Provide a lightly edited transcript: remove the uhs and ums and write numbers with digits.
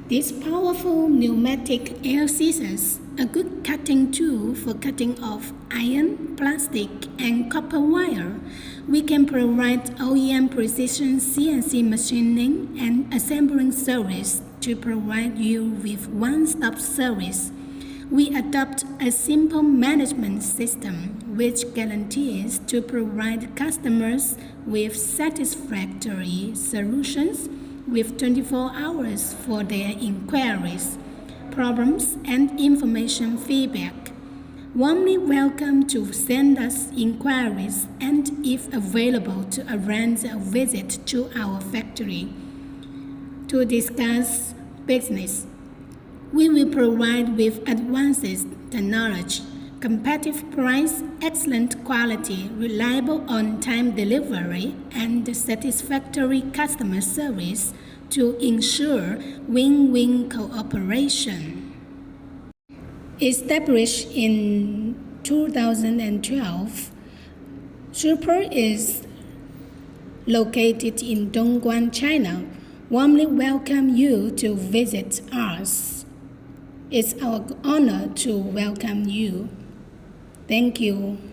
This powerful pneumatic air scissors, a good cutting tool for cutting off iron, plastic, and copper wire. We can provide OEM precision CNC machining and assembling service to provide you with one-stop service. We adopt a simple management system which guarantees to provide customers with satisfactory solutions with 24 hours for their inquiries, problems, and information feedback. Warmly welcome to send us inquiries and, if available, to arrange a visit to our factory to discuss business. We will provide with advanced technology, competitive price, excellent quality, reliable on-time delivery, and satisfactory customer service to ensure win-win cooperation. Established in 2012, Super is located in Dongguan, China. Warmly welcome you to visit us. It's our honor to welcome you. Thank you.